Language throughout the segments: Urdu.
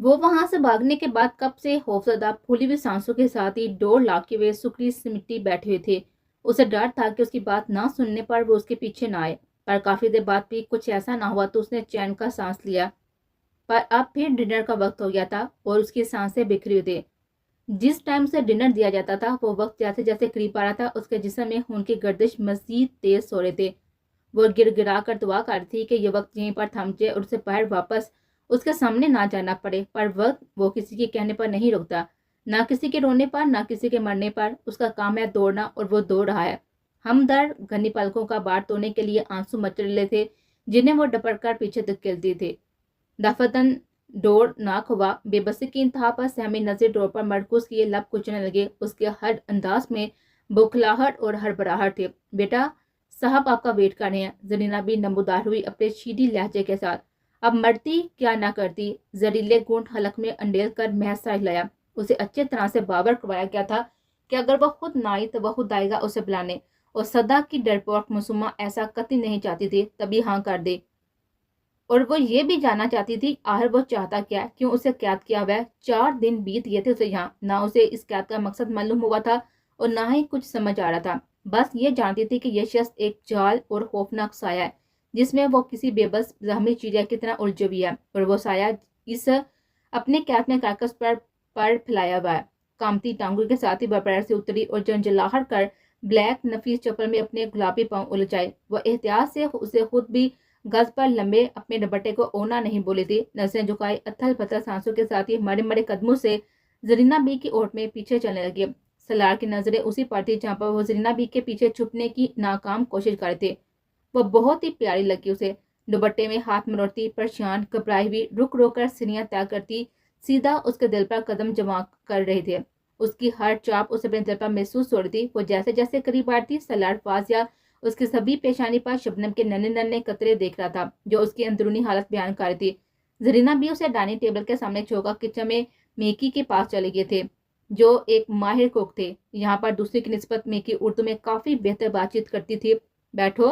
وہ وہاں سے بھاگنے کے بعد کب سے خوفزدہ پھولی ہوئی سانسوں کے ساتھ ہی ڈور لاکے ہوئے سکری سمٹی بیٹھے ہوئے تھے۔ اسے ڈر تھا کہ اس کی بات نہ سننے پر وہ اس کے پیچھے نہ آئے، پر کافی دیر بعد بھی کچھ ایسا نہ ہوا تو اس نے چین کا سانس لیا۔ پر اب پھر ڈنر کا وقت ہو گیا تھا اور اس کی سانسیں بکھری ہوئی تھی۔ جس ٹائم اسے ڈنر دیا جاتا تھا وہ وقت جیسے جیسے قریب آ رہا تھا اس کے جسم میں خون کی گردش مزید تیز ہو رہے تھے۔ وہ گر گرا کر دعا کر رہی تھی کہ یہ وقت یہیں پر تھم جائے اور اسے باہر واپس اس کے سامنے نہ جانا پڑے، پر وقت وہ کسی کے کہنے پر نہیں رکتا، نہ کسی کے رونے پر، نہ کسی کے مرنے پر۔ اس کا کام ہے دوڑنا اور وہ دوڑ رہا ہے۔ ہمدرد گھنی پلکوں کا بار توڑنے کے لیے آنسو مچل رہے تھے جنہیں وہ ڈپٹ کر پیچھے دھکیلتی تھی۔ دفتن ڈور ناک ہوا، بے بسی کی انتہا پر سہمی نظر ڈور پر مرکوز کیے لب کچلنے لگے۔ اس کے ہر انداز میں بوکھلاہٹ اور ہڑبڑاہٹ تھی۔ بیٹا صاحب آپ کا ویٹ کر رہے ہیں، زرینہ بھی نمودار ہوئی اپنے شیریں لہجے کے ساتھ۔ اب مرتی کیا نہ کرتی، زہریلے گھونٹ حلق میں انڈیل کر محض سا ہلایا۔ اسے اچھے طرح سے باور کروایا گیا تھا کہ اگر وہ خود نہ آئی تو وہ خود آئے گا اسے بلانے، اور صدا کی ڈرپوک معصومہ ایسا قطعی نہیں چاہتی تھی، تبھی ہاں کر دے۔ اور وہ یہ بھی جاننا چاہتی تھی آخر وہ چاہتا کیا، کیوں اسے قید کیا ہوا ہے۔ 4 دن بیت گئے تھے اسے یہاں، نہ اسے اس قید کا مقصد معلوم ہوا تھا اور نہ ہی کچھ سمجھ آ رہا تھا۔ بس یہ جانتی تھی کہ یہ شخص ایک جال اور خوفناک سایہ ہے جس میں وہ کسی بے بس زخمی چڑیا کی طرح الجھی ہوئی ہے، اور وہ سایہ اس اپنے قید میں کاغذ پر پھیلایا ہوا ہے۔ کامتی ٹانگوں کے ساتھ ہی وہ پیڑ سے اتری اور جنجلاہٹ کر بلیک نفیس چپل میں اپنے گلابی پاؤں الجھائے۔ وہ احتیاط سے اسے خود بھی گز پر لمبے اپنے دوپٹے کو اونا نہیں بولی تھی۔ نظریں جھکائے اتھل پتھل سانسوں کے ساتھ ہی مرے مرے قدموں سے زرینہ بی کی اوٹ میں پیچھے چلنے لگے۔ سلار کی نظریں اسی پر تھی جہاں پر وہ زرینہ بی کے پیچھے چھپنے کی ناکام کوشش کر رہے تھے۔ وہ بہت ہی پیاری لگی اسے، دوپٹے میں ہاتھ مروڑتی، پریشان، گھبرائی ہوئی، رک رو کر سینیاں طے کرتی، سیدھا اس کے دل پر قدم جمع کر رہے تھے۔ اس کی ہر چاپ اسے اپنے دل پر محسوس ہو رہی تھی۔ وہ جیسے جیسے قریب آتی، سلار فاضیہ اس کی سبھی پیشانی پر شبنم کے ننھے ننھے قطرے دیکھ رہا تھا جو اس کی اندرونی حالت بیان کر رہی تھی۔ زرینہ بھی اسے ڈائننگ ٹیبل کے سامنے چھوڑا کچن میں میکی کے پاس چلے گئے تھے جو ایک ماہر کوک تھے۔ یہاں پر دوسری کی نسبت میکی اردو میں کافی بہتر بات چیت کرتی تھی۔ بیٹھو،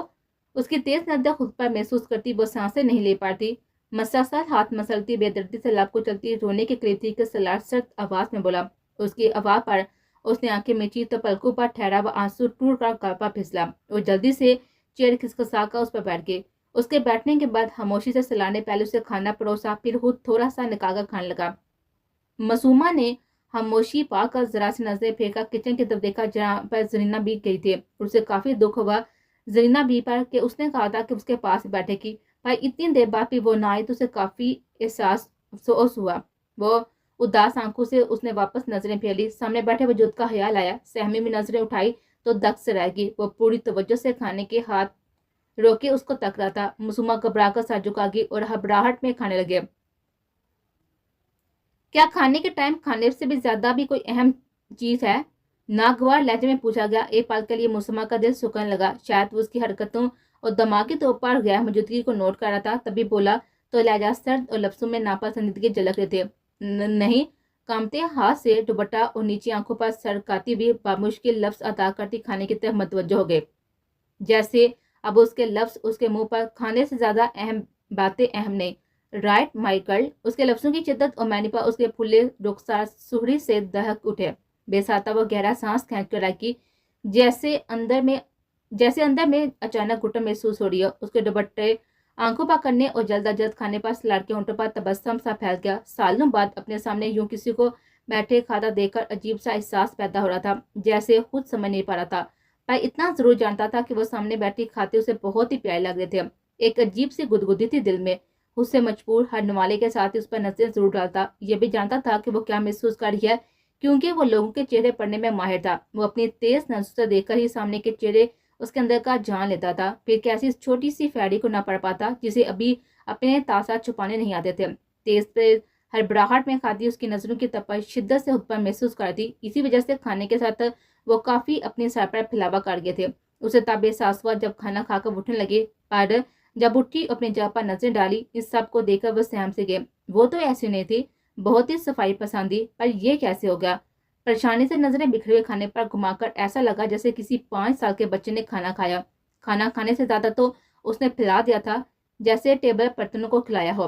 اس کی تیز نظریں خود پر محسوس کرتی وہ سانسیں نہیں لے پاتی، مسلسل ہاتھ مسلتی، بے دردی سے لب کچلتی، رونے کے قریب تھی کہ سلار سرد آواز میں بولا۔ اس کی آواز پر اس نے آنکھیں میچی تو پلکوں پر ٹھہرا وہ آنسو ٹوٹ کر گل پر پھسلا اور جلدی سے چیئر کھسکسا کر اس پر بیٹھ گئے۔ اس کے بیٹھنے کے بعد خاموشی سے سلار نے پہلے اسے کھانا پروسا، پھر خود تھوڑا سا نکال کر کھانے لگا۔ معصومہ نے خاموشی پا کر ذرا سی نظریں پھیر کر کچن کی طرف دیکھا جہاں پر زرینہ بی گئی تھی، اور اسے کافی دکھ ہوا زرینہ بی پر کہ اس نے کہا تھا کہ اس کے پاس بیٹھے گی، پر اتنی دیر بعد بھی وہ نہ آئی تو اسے کافی احساس افسوس ہوا۔ وہ اداس آنکھوں سے اس نے واپس نظریں پھیر لی، سامنے بیٹھے وجود کا خیال آیا، سہمی میں نظریں اٹھائی تو دک سے رہ گئی۔ وہ پوری توجہ سے کھانے کے ہاتھ روکے اس کو تک رہا تھا۔ معصومہ گھبرا کر سر جھکا گئی اور ہبراہٹ میں کھانے لگے۔ کیا کھانے کے ٹائم کھانے سے بھی زیادہ بھی کوئی اہم چیز ہے؟ ناگوار لہجے میں پوچھا گیا۔ ایک پل کے لیے معصومہ کا دل سکڑنے لگا، شاید وہ اس کی حرکتوں اور دماغی طور پر غیر موجودگی کو نوٹ کر رہا تھا، تبھی بولا تو لہجہ سرد اور لفظوں میں ناپسندیدگی جھلک رہے تھے۔ نہیں، کامتے ہاتھ سے دوپٹہ اور نیچی آنکھوں پر سرکاتی ہوئی بامشکل لفظ ادا کرتی کھانے کی طرف متوجہ ہو گئے، جیسے اب اس کے لفظ اس کے منہ پر کھانے سے زیادہ اہم باتیں اہم نہیں۔ رائٹ مائی گرل، اس کے لفظوں کی شدت اور معنی پر اس کے پھولے رخسار سہری سے دہک اٹھے۔ بے ساتہ وہ گہرا سانس کھینچ کر رکی، جیسے اندر میں اچانک گھٹن محسوس ہو رہی ہو۔ اس کے دوپٹے آنکھوں پر کرنے اور جلد از جلد کھانے پر سلار کے ہونٹوں پر تبسم سا پھیل گیا۔ سالوں بعد اپنے سامنے یوں کسی کو بیٹھے کھاتا دیکھ کر عجیب سا احساس پیدا ہو رہا تھا، جیسے خود سمجھ نہیں پا رہا تھا، پر اتنا ضرور جانتا تھا کہ وہ سامنے بیٹھی کھاتے اسے بہت ہی پیارے لگ رہے تھے۔ ایک عجیب سی گدگدی تھی دل میں، خود سے مجبور ہر نوالے کے ساتھ اس پر نظریں ضرور ڈالتا۔ یہ بھی جانتا تھا کہ وہ کیا محسوس کر رہی ہے، کیونکہ وہ لوگوں کے چہرے پڑھنے میں ماہر تھا۔ وہ اپنی تیز نظروں سے دیکھ کر ہی سامنے کے چہرے اس کے اندر کا جان لیتا تھا، پھر کیسی اس چھوٹی سی فیری کو نہ پڑھ پاتا جسے ابھی اپنے تاثرات چھپانے نہیں آتے تھے۔ تیز تیز ہڑبڑاہٹ میں کھاتی اس کی نظروں کی تپش شدت سے خود پر محسوس کرتی، اسی وجہ سے کھانے کے ساتھ وہ کافی اپنی سر پر پھیلاوا کر گئے تھے۔ اسے تب احساس ہوا جب کھانا کھا کر اٹھنے لگے، پر جب اٹھی اپنی جگہ پر نظریں ڈالی، اس سب کو دیکھ کر وہ سہم سے گئے۔ وہ تو ایسی نہیں تھی، بہت ہی صفائی پسندی، پر یہ کیسے ہو گیا؟ پریشانی سے نظریں بکھرے ہوئے کھانے پر گھما کر ایسا لگا جیسے کسی 5 سال کے بچے نے کھانا کھایا۔ کھانا کھانے سے زیادہ تو اس نے پھیلا دیا تھا، جیسے ٹیبل برتنوں کو کھلایا ہو۔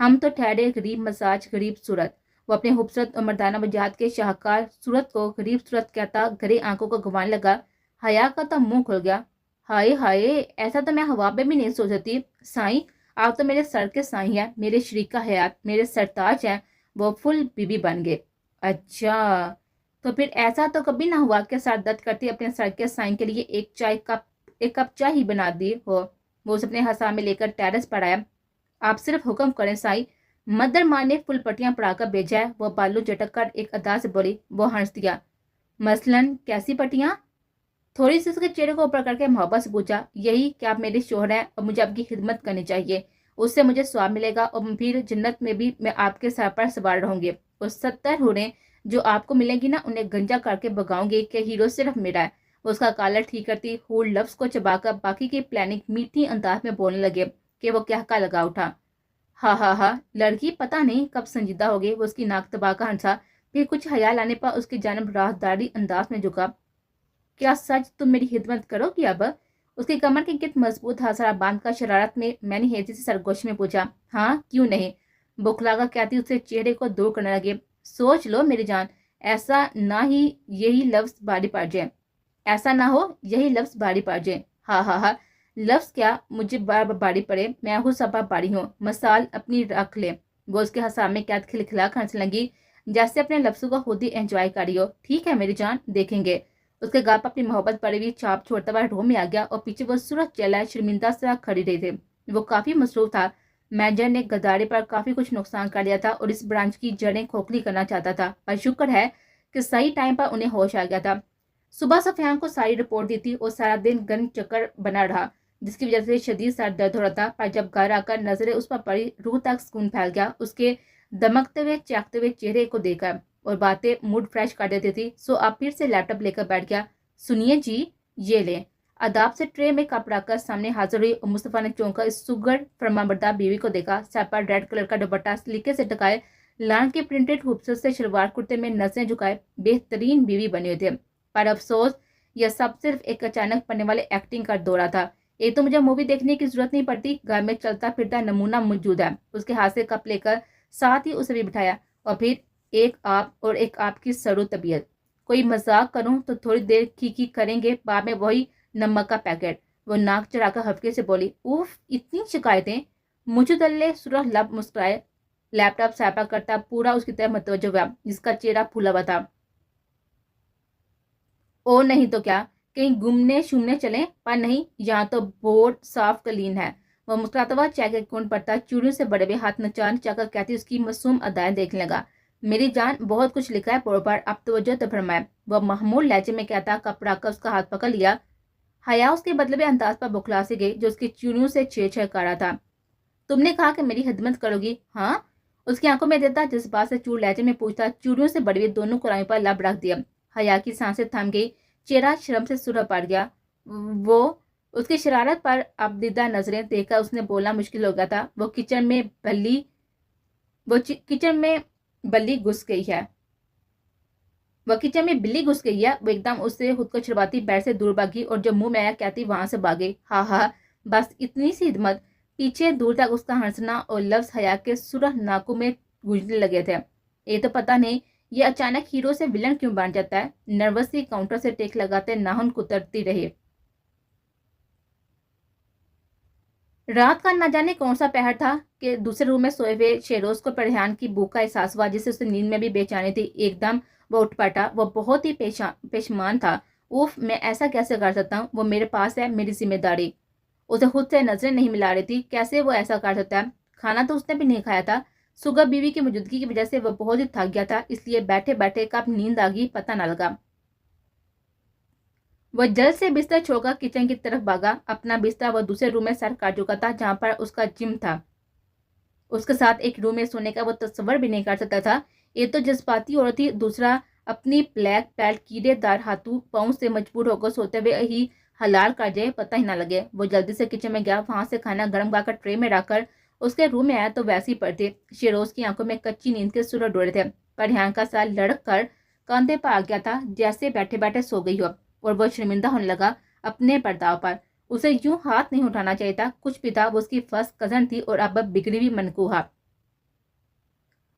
ہم تو ٹھہرے غریب مزاج غریب صورت. وہ اپنے خوبصورت اور مردانہ مزاج کے شاہکار صورت کو غریب صورت کہتا گھری آنکھوں کو گھمانے لگا. حیا کا تو منہ کھل گیا. ہائے ہائے، ایسا تو میں ہوا پہ بھی نہیں سوچ سکتی. سائیں، آپ تو میرے سر کے سائیں ہیں، میرے شریکہ حیات، میرے سرتاج ہیں. وہ فل بی بی بن گئے. اچھا، تو پھر ایسا تو کبھی نہ ہوا کہ سر درد کرتی اپنے سر کے سائن کے لیے ایک کپ چائے ہی بنا دی ہو. وہ اسے اپنے ہسا میں لے کر ٹیرس پر آیا. آپ صرف حکم کریں سائی. مدر ماں نے فل پٹیاں پڑھا کر بھیجا ہے. وہ بالو جھٹک کر ایک ادا سے بولی. وہ ہنس دیا. مثلاً کیسی پٹیاں؟ تھوڑی سی اس کے چہرے کو اوپر کر کے محبت سے پوچھا. یہی کہ آپ میرے شوہر ہیں اور مجھے آپ کی خدمت کرنی چاہیے. اس سے مجھے ثواب ملے گا اور پھر جنت میں بھی میں آپ کے سر پر سوار رہوں گی. اور 70 حوریں جو آپ کو ملیں گی نا، انہیں گنجا کر کے بگاؤں گی کہ ہیرو صرف میرا ہے. وہ اس کا کالر ٹھیک کرتی ہور لفظ کو چبا کر باقی کی پلاننگ میٹھی انداز میں بولنے لگے کہ وہ کیا کا لگا اٹھا. ہاں ہاں ہاں، لڑکی پتہ نہیں کب سنجیدہ ہو گئی. وہ اس کی ناک دبا کر ہنسا، پھر کچھ حیا لانے پر اس کی جانب رازداری انداز میں جھکا. کیا سچ تم میری خدمت کرو گی اب؟ اس کی کمر کی گرد مضبوط ہاسڑا باندھ کر شرارت میں نے ہیزی سے سرگوشی میں پوچھا. ہاں کیوں نہیں؟ بکھلا کر کہتی اسے چہرے کو دور کرنے لگے. سوچ لو میری جان، ایسا نہ ہی یہی لفظ باری پڑ جائے. ایسا نہ ہو یہی لفظ باری پڑ جائے. ہاں ہاں ہاں، لفظ کیا مجھے بار بار باری پڑے، میں خود سبا باری ہوں. مثال اپنی رکھ لے. وہ اس کے حساب میں کیا کھلکھلا کر ہنسنے لگی، جیسے اپنے لفظوں کو خود ہی انجوائے کر رہی ہو. ٹھیک ہے میری جان، دیکھیں گے. اس کے گال پر اپنی محبت پڑی ہوئی چھاپ چھوڑتا ہوا رو میں آ گیا اور پیچھے وہ سورج چلا شرمندہ سے کھڑی رہی تھی. وہ کافی مصروف تھا. مینیجر نے گدارے پر کافی کچھ نقصان کر لیا تھا اور اس برانچ کی جڑیں کھوکھلی کرنا چاہتا تھا. پر شکر ہے کہ صحیح ٹائم پر انہیں ہوش آ گیا تھا. صبح سفیان کو ساری رپورٹ دی تھی اور سارا دن گن چکر بنا رہا، جس کی وجہ سے شدید سر درد ہو رہا تھا. پر جب گھر آ کر نظریں اس پر پڑی، روح تک سکون پھیل گیا اس کے دمکتے ہوئے چاکتے ہوئے چہرے کو دیکھ کر، اور باتیں موڈ فریش کر دیتی تھی. سو اب پھر سے لیپ ٹاپ لے کر بیٹھ گیا. سنیے جی، یہ لیں. اداب سے ٹرے میں کپ رکھ کر سامنے حاضر ہوئی اور مصطفیٰ نے چونکا اس سگر فرمانبردار بیوی کو دیکھا. سر پر ریڈ کلر کا دوپٹہ سلیقے سے ٹکائے، لان کے پرنٹڈ خوبصورت سے شلوار کرتے میں نظریں جھکائے بہترین بیوی بنے ہوئے تھے. پر افسوس، یہ سب صرف ایک اچانک پڑنے والے ایکٹنگ کا دورہ تھا. ایک تو مجھے مووی دیکھنے کی ضرورت نہیں پڑتی، گھر میں چلتا پھرتا نمونہ موجود ہے. اس کے ہاتھ سے کپ لے کر ساتھ ہی اسے بھی بٹھایا. اور پھر ایک آپ اور ایک آپ کی سرو طبیعت. کوئی مذاق کروں تو تھوڑی دیر کھی کریں گے، بعد میں وہی نمک کا پیکٹ. وہ ناک چڑھا کر ہفکے سے بولی. اوف، اتنی شکایتیں. مجھے دلے سرخ لب مسکرائے. لیپ ٹاپ سیپا کرتا پورا اس کی طرف متوجہ ہوا، جس کا چہرہ پھولا ہوا تھا. او نہیں تو کیا، کہیں گھومنے شومنے چلیں؟ پر نہیں، یہاں تو بورڈ صاف کلین ہے. وہ مسکراتا ہوا چائے کے کون پڑتا چوڑیوں سے بڑے ہوئے ہاتھ نچان چا کر کہتی اس کی معصوم ادائیں دیکھنے لگا. میری جان، بہت کچھ لکھا ہے بورڈ پر، اب توجہ تو فرمائے. وہ محمول لہجے میں کہتا کپڑا کر اس کا ہاتھ پکڑ لیا. حیا اس کے بدلے انداز پر بکھلا سے گئی جو اس کی چوڑیوں سے چھیڑ چھیڑ کر رہا تھا. تم نے کہا کہ میری خدمت کرو گی؟ ہاں. اس کی آنکھوں میں دیتا جس بات سے چوڑ لہجے میں پوچھتا چوڑیوں سے بڑی ہوئی دونوں کرائیوں پر لب رکھ دیا. حیا کی سانسیں تھم گئی، چہرہ شرم سے سرخ پڑ گیا. وہ اس کی شرارت پر اب دیدہ نظریں دیکھ کر اس نے بولنا مشکل ہو گیا تھا. وہ کچن میں بلی گھس گئی ہے. وہ ایک دم اس سے خود کو چھڑواتی بیٹھ سے دور بھاگی اور جو منہ میں آیا کہتی وہاں سے بھاگی. ہاں ہاں، بس اتنی سی خدمت. پیچھے دور تک اس کا ہنسنا اور لفظ حیا کے سرخ ناکوں میں گونجنے لگے تھے. یہ تو پتہ نہیں یہ اچانک ہیرو سے ولن کیوں بن جاتا ہے. نروسلی کاؤنٹر سے ٹیک لگاتے ناخن کترتی رہی. رات کا نہ جانے کون سا پہر تھا کہ دوسرے روم میں سوئے ہوئے شیروز کو پریحان کی بھوک کا احساس ہوا، جس سے اسے نیند میں بھی بے چینی تھی. ایک دم وہ اٹھ پٹا. وہ بہت ہی پشیمان تھا. اوف، میں ایسا کیسے کر سکتا ہوں؟ وہ میرے پاس ہے، میری ذمہ داری. اسے خود سے نظریں نہیں ملا رہی تھی. کیسے وہ ایسا کر سکتا ہے؟ کھانا تو اس نے بھی نہیں کھایا تھا. صبح بیوی کی موجودگی کی وجہ سے وہ بہت ہی تھک گیا تھا، اس لیے بیٹھے بیٹھے کب نیند آ گئی پتہ نہ لگا. وہ جلد سے بستر چھوڑ کر کچن کی طرف بھاگا. اپنا بستر وہ دوسرے روم میں سر کر چکا تھا جہاں پر اس کا جم تھا. اس کے ساتھ ایک روم میں سونے کا وہ تصور بھی نہیں کر سکتا تھا. ایک تو جذباتی عورت تھی، دوسرا اپنی بلیک بیلٹ کیڑے دار ہاتھوں پاؤں سے مجبور ہو کر سوتے ہوئے ہی حلال کر جائے پتہ ہی نہ لگے. وہ جلدی سے کچن میں گیا، وہاں سے کھانا گرم کر ٹرے میں رکھ کر اس کے روم میں آیا تو ویسی پڑتی. شیروز کی آنکھوں میں کچی نیند کے سرخ ڈورے تھے. پریحان کا سر لڑک کر کاندھے پر آ گیا تھا، جیسے بیٹھے بیٹھے سو گئی ہو. اور وہ شرمندہ ہونے لگا اپنے پرداؤ پر. اسے یوں ہاتھ نہیں اٹھانا چاہیے تھا. کچھ بھی تھا، وہ اس کی فرسٹ کزن تھی اور اب بگڑی ہوئی منکوہا.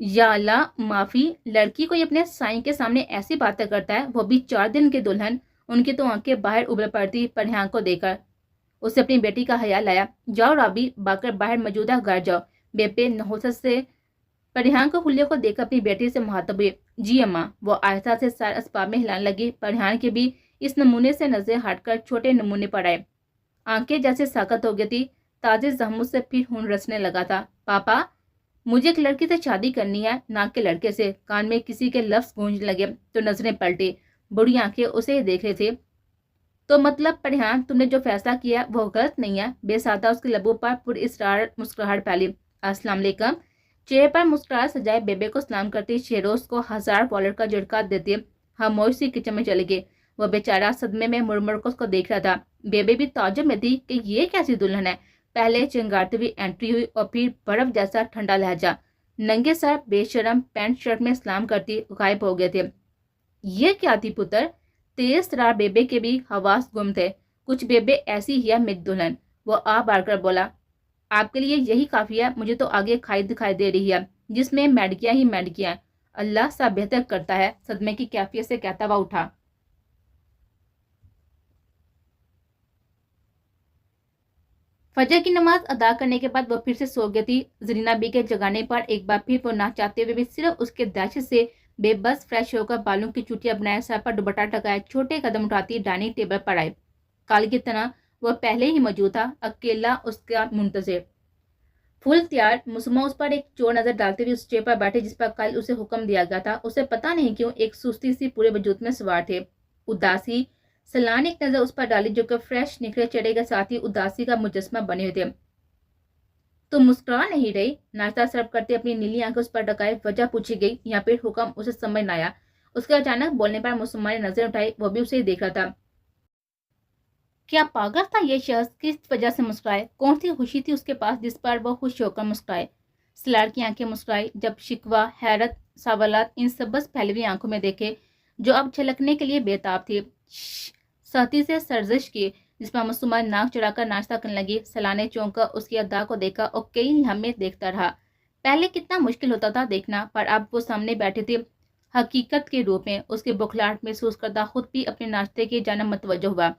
یا اللہ معافی, لڑکی کوئی اپنے سائیں کے سامنے ایسی باتیں کرتا ہے, وہ بھی 4 دن کی دلہن. ان کی تو آنکھیں باہر ابل پڑتی پریہان کو دیکھ کر. اسے اپنی بیٹی کا خیال آیا. جاؤ رابی, باکر باہر موجودہ گھر جاؤ. بیبے نحوست سے پریہان کو خلیہ کو دیکھ اپنی بیٹی سے مخاطب ہوئی. جی اماں. وہ آہستہ سے سارے اسباب میں ہلانے لگی. پریہان کے بھی اس نمونے سے نظریں ہٹ کر چھوٹے نمونے پر آئے. آنکھیں جیسے ساکت ہو گئی تھی. تازے زخموں سے پھر خون رسنے لگا تھا. پاپا, مجھے ایک لڑکی سے شادی کرنی ہے, نہ کہ لڑکے سے. کان میں کسی کے لفظ گونجنے لگے تو نظریں پلٹی. بڑی آنکھیں اسے دیکھ رہے تھے. تو مطلب پریہان, تم نے جو فیصلہ کیا وہ غلط نہیں ہے؟ بے سادہ اس کے لبوں پر پر اسرار مسکراہٹ پھیلی. السلام علیکم. چہرے پر مسکراہٹ سجائے بیبے کو سلام کرتی شہروز کو $1000 کا جھٹکا دیتی خاموش سی کچن میں چلی گئی. وہ بیچارہ صدمے میں مڑ مڑ کو اس کو دیکھ رہا تھا. بیبے بھی تعجب میں تھی کہ یہ کیسی دلہن ہے. پہلے چنگارتی ہوئی انٹری ہوئی اور پھر برف جیسا ٹھنڈا لہجہ. ننگے سر بے شرم پینٹ شرٹ میں سلام کرتی غائب ہو گئے تھے. یہ کیا تھی پتر؟ تیز ترار بیبے کے بھی حواس گم تھے. کچھ بیبے ایسی ہی ہے میری دلہن. وہ آ بار کر بولا. آپ کے لیے یہی کافی ہے. مجھے تو آگے کھائی دکھائی دے رہی ہے جس میں میڈکیاں ہی میڈکیاں. اللہ سا بہتر کرتا ہے, صدمے کی کیفیت سے کہتا ہوا اٹھا. فجر کی نماز ادا کرنے کے بعد وہ پھر سے سو گئی تھی. زرینہ بی کے جگانے پر ایک بار پھر وہ نہ چاہتے ہوئے بھی صرف اس کے دہشت سے بے بس فریش ہو کر بالوں کی چوٹیاں بنائے, سر پر دوپٹہ ٹکائے, چھوٹے قدم اٹھاتی ڈائننگ ٹیبل پر آئے. کال کی طرح وہ پہلے ہی موجود تھا, اکیلا اس کا منتظر. فل تیار. مسمہ اس پر ایک چور نظر ڈالتے ہوئے اس چیئر پر بیٹھے جس پر کل اسے حکم دیا گیا تھا. اسے پتہ نہیں کیوں ایک سستی سی پورے وجود میں سوار تھے. اداسی. سلان ایک نظر اس پر ڈالی جو کہ فریش نکھرے چہرے کے ساتھ ہی اداسی کا مجسمہ بنے ہوئے تھے. تو مسکرا نہیں رہی؟ ناشتہ سرو کرتے اپنی نیلی آنکھیں اس پر ڈکائے وجہ پوچھی گئی. یا پھر حکم اسے سمجھ نہ آیا. اس کے اچانک بولنے پر مسمہ نے نظر اٹھائی. وہ بھی اسے دیکھ رہا تھا. کیا پاگل تھا یہ شخص؟ کس وجہ سے مسکرائے؟ کون سی خوشی تھی اس کے پاس جس پر وہ خوش ہو کر مسکرائے؟ سلار کی آنکھیں مسکرائی جب شکوہ, حیرت, سوالات ان سبز پھیلی ہوئی آنکھوں میں دیکھے جو اب چھلکنے کے لیے بےتاب تھی. سختی سے سرزش کی جس پر مسمہ ناک چڑھا کر ناشتہ کرنے لگی. سلار نے چونک کر اس کی ادا کو دیکھا اور کئی لمحے دیکھتا رہا. پہلے کتنا مشکل ہوتا تھا دیکھنا, پر اب وہ سامنے بیٹھے تھے حقیقت کے روپ میں. اس کے بخلاہٹ محسوس کرتا خود بھی اپنے ناشتے کی جانب متوجہ ہوا.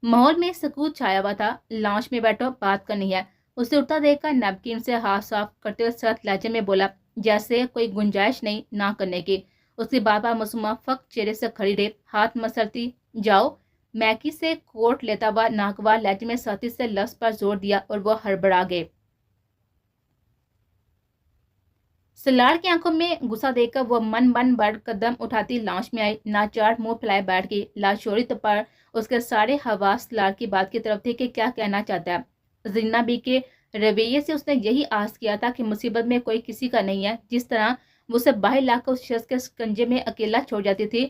ماحول میں سکوت چھایا ہوا تھا. لانچ میں بیٹھو, بات کرنی ہے. اسے اٹھتا دیکھ کر نیپکن سے ہاتھ صاف کرتے ہوئے سخت لہجے میں بولا, جیسے کوئی گنجائش نہیں نہ کرنے کی. اس کی بار بار مسمہ فقط چہرے سے کھڑی رہی, ہاتھ مسلتی. جاؤ. میکی سے کوٹ لیتا ہوا ناگوار لہجے میں سختی سے لفظ پر زور دیا اور وہ ہڑبڑا گئے. سلار کی آنکھوں میں غصہ دیکھ کر وہ من بڑھ قدم اٹھاتی لانچ میں آئی. ناچار منہ پھیلائے بیٹھ گئی. لاشعوری طور پر اس کے سارے حواس سلار کی بات کی طرف تھے کہ کیا کہنا چاہتا ہے. زرینہ بی کے رویے سے اس نے یہی آس کیا تھا کہ مصیبت میں کوئی کسی کا نہیں ہے. جس طرح وہ اسے باہر لا کر اس شخص کے سکنجے میں اکیلا چھوڑ جاتی تھی,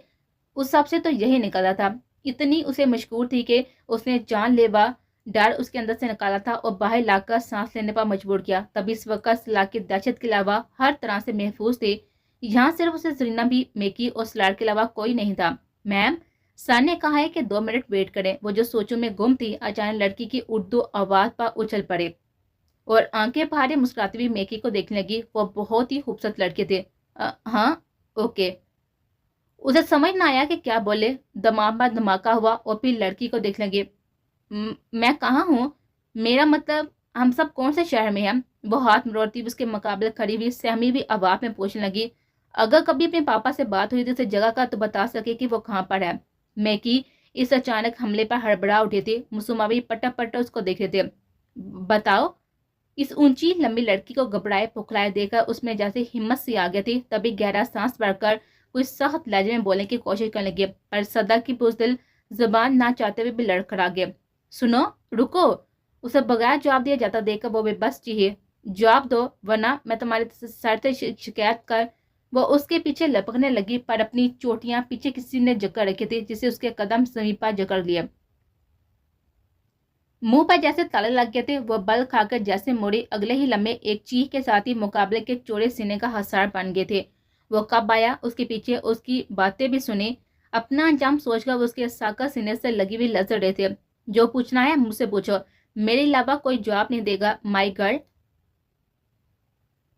اس سب سے تو یہی نکلا تھا. اتنی اسے مشکور تھی کہ اس نے جان لیوا ڈر اس کے اندر سے نکالا تھا اور باہر لا کر سانس لینے پر مجبور کیا. تب اس وقت سلار کی دہشت کے علاوہ ہر طرح سے محفوظ تھی. یہاں صرف اسے زرینہ بھی, میکی اور سلار کے علاوہ کوئی نہیں تھا. میم, سر نے کہا ہے کہ 2 منٹ ویٹ کریں. وہ جو سوچوں میں گم تھی اچانک لڑکی کی اردو آواز پر اچھل پڑے اور آنکھیں پھاڑے مسکراتی ہوئی میکی کو دیکھنے لگی. وہ بہت ہی خوبصورت لڑکے تھے. ہاں اوکے. اسے سمجھ نہ آیا کہ کیا بولے. دماغ پر دھماکہ ہوا اور پھر لڑکی کو دیکھنے لگی. میں کہاں ہوں؟ میرا مطلب ہم سب کون سے شہر میں ہیں؟ وہ ہاتھ مروڑتی اس کے مقابلے کھڑی ہوئی سہمی ہوئی آواز میں پوچھنے لگی. اگر کبھی اپنے پاپا سے بات ہوئی تو اسے جگہ کا تو بتا سکے کہ وہ کہاں پر ہے. میکی اس اچانک حملے پر ہڑبڑا اٹھی تھی. مسمہ بھی پٹا پٹا اس کو دیکھ رہے تھے. بتاؤ. اس اونچی لمبی لڑکی کو گھبرائے پکھلائے دیکھ کر اس میں جیسے ہمت سی آ گئی تھی. تبھی گہرا سانس بھر کر کوئی سخت لہجے میں بولنے کی کوشش کرنے لگی, پر صدر کی بزدل زبان نہ چاہتے ہوئے بھی لڑکھڑا گئے. سنو, رکو. اسے بغیر جواب دیا جاتا دیکھ کر وہ بے بس چیخی. جواب دو ورنہ میں تمہارے سر سے شکایت کر. وہ اس کے پیچھے لپکنے لگی, پر اپنی چوٹیاں پیچھے کسی نے جکڑ رکھی تھی جسے اس کے قدم زمین پر جکڑ لیے. منہ پر جیسے تالے لگ گئے تھے. وہ بل کھا کر جیسے موڑی, اگلے ہی لمحے ایک چیخ کے ساتھ ہی مقابلے کے چوڑے سینے کا حصار بن گئے تھے. وہ کب آیا, اس کے پیچھے اس کی باتیں بھی سنی. اپنا انجام سوچ کر اس کے ساکہ سینے سے لگی ہوئی لذر رہے تھے. جو پوچھنا ہے مجھ سے پوچھو, میرے علاوہ کوئی جواب نہیں دے گا. مائی گرل.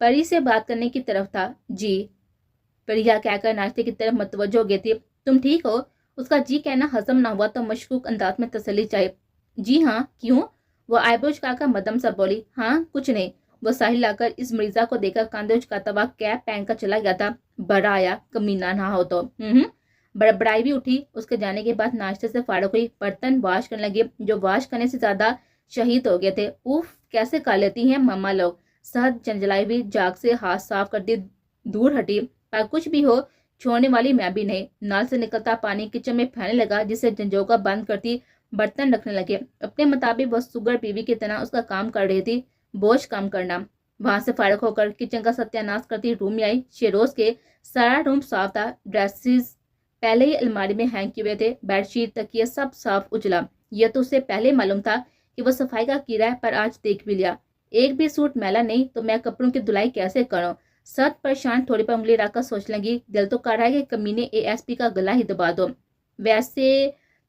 پری سے بات کرنے کی طرف تھا۔ جی، پریہ کہہ کر ناشتے کی طرف متوجہ ہو گئی تھی۔ تم ٹھیک ہو؟ اس کا جی کہنا ہضم نہ ہوا تو مشکوک انداز میں تسلی چاہیے۔ جی ہاں، کیوں؟ وہ آئیبرو چکا کر مدم سا بولی۔ ہاں کچھ نہیں۔ وہ ساحل لا کر اس مریضہ کو دیکھ کر کاندھے اچکاتا ہوا کیپ پہن کر چلا گیا تھا۔ بڑا آیا کمینہ نہ ہو تو۔ بڑبڑائی بھی اٹھی۔ اس کے جانے کے بعد ناشتے سے فارغ ہوئی، برتن واش کرنے لگی جو واش کرنے سے زیادہ شہید ہو گئے تھے۔ اوف، کیسے کھا لیتی ہیں ماما لوگ۔ صحت جنجلائی ہوئی جاگ سے ہاتھ صاف کرتی دور ہٹی۔ پر کچھ بھی ہو، چھوڑنے والی میں بھی نہیں۔ نال سے نکلتا پانی کچن میں پھیلنے لگا جسے جنجوگا بند کرتی برتن رکھنے لگے۔ اپنے مطابق وہ سگر بیوی کی طرح اس کا کام کر رہی تھی، بوجھ کم کرنا۔ وہاں سے فارغ ہو کر کچن کا ستیہ ناش کرتی روم میں آئی۔ شیروز کے سارا روم صاف تھا، ڈریسز پہلے ہی الماری میں ہینگ کیے ہوئے تھے، بیڈ شیٹ تکیے سب صاف اجلا۔ یہ تو اسے پہلے معلوم تھا کہ وہ صفائی کا کیڑا ہے، پر آج دیکھ بھی لیا۔ ایک بھی سوٹ میلا نہیں تو میں کپڑوں کی دھلائی کیسے کروں؟ سخت پریشان تھوڑی پر انگلی رکھ کر سوچ لگی، دل تو کر رہا ہے کہ کمینے ASP کا گلا ہی دبا دو۔ ویسے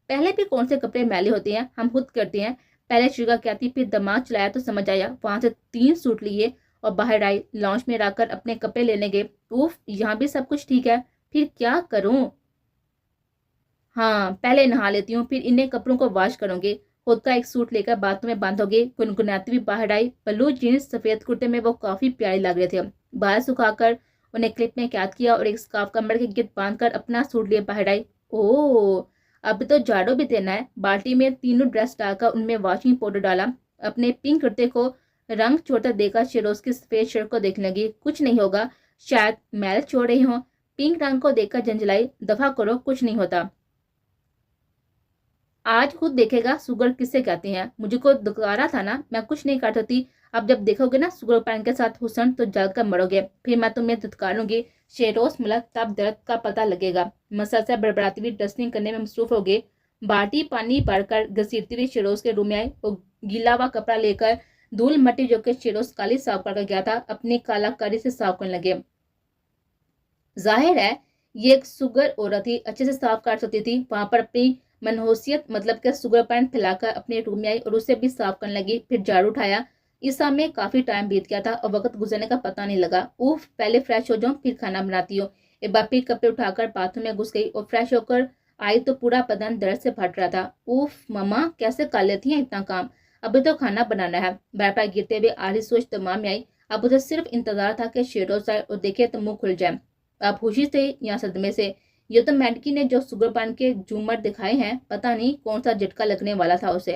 پہلے بھی کون سے کپڑے میلے ہوتے ہیں، ہم خود کرتے ہیں۔ پہلے شریکا کہتی، پھر دماغ چلایا تو سمجھ آیا۔ وہاں سے 3 سوٹ لیے اور باہر آئی، لانچ میں رکھ کر اپنے کپڑے لینے گئے۔ اوف، یہاں بھی سب کچھ ٹھیک ہے، پھر کیا کروں؟ ہاں، پہلے نہا لیتی ہوں، پھر انہیں کپڑوں کو واش کروں گی۔ خود کا ایک سوٹ لے کر باتھ روم میں بند ہو گئی، گنگناتی بھی باہر آئی۔ بلو جینس سفید کرتے میں وہ کافی پیارے لگ رہے تھے۔ باہر سکھا کر انہیں کلپ میں قید کیا اور ایک سکارف کمر کے گرد باندھ کر اپنا سوٹ لیے باہر آئی۔ اوہ، اب تو جھاڑو بھی دینا ہے۔ بالٹی میں تینوں ڈریس ڈال کر ان میں واشنگ پاؤڈر ڈالا۔ اپنے پنک کرتے کو رنگ چھوڑتا دیکھ کر شیروز کی سفید شرٹ کو دیکھنے لگی۔ کچھ نہیں ہوگا، شاید میل چھوڑ رہی ہوں۔ پنک رنگ کو دیکھ کر جھنجھلائی، دفع کرو، کچھ نہیں ہوتا۔ آج خود دیکھے گا سگر کسے کہتے ہیں۔ مجھے کو دکارا تھا نا، میں کچھ نہیں کر سکتی۔ اب جب دیکھو گے نا سگر پین کے ساتھ حسن تو جل کر مرو گے، پھر میں تمہیں دھتکاروں گی۔ شیروز ملک، تب درد کا پتہ لگے گا۔ مسلسل بڑبڑاتی ہوئی ڈسٹنگ کرنے میں مصروف ہو گئے۔ بالٹی پانی بھر کر گھسیٹتی ہوئی شیروز کے روم میں آئی اور گیلا ہوا کپڑا لے کر دھول مٹی جو کہ شیروز کالی صاف کر گیا تھا اپنی کالا کاری سے صاف کرنے لگے۔ ظاہر ہے یہ ایک سگر عورت ہی اچھے سے صاف کر سکتی تھی۔ وہاں پر اپنی منحوسیت مطلب کہ سگر پین پھیلا کر اپنے روم میں آئی اور اسے بھی صاف کرنے لگی، پھر جھاڑو اٹھایا۔ اس سام میں کافی ٹائم بیت گیا تھا اور وقت گزرنے کا پتہ نہیں لگا۔ اوف، پہلے فریش ہو جاؤں پھر کھانا بناتی ہوں۔ ایک بار پھر کپڑے اٹھا کر باتھ روم میں گھس گئی اور فریش ہو کر آئی تو پورا بدن درد سے پھٹ رہا تھا۔ اوف ماما، کیسے کر لیتی ہیں اتنا کام؟ ابھی تو کھانا بنانا ہے۔ بیڈ پر گرتے ہوئے آدھی سوچ دماغ میں آئی۔ اب اسے صرف انتظار تھا کہ شیروز آئے اور دیکھے تو منہ کھل جائے۔ اب خوشی سے یا صدمے سے؟ یہ تو میڈکی نے جو سگر پین کے جھومر دکھائے ہیں، پتہ نہیں کون سا جھٹکا لگنے والا تھا اسے۔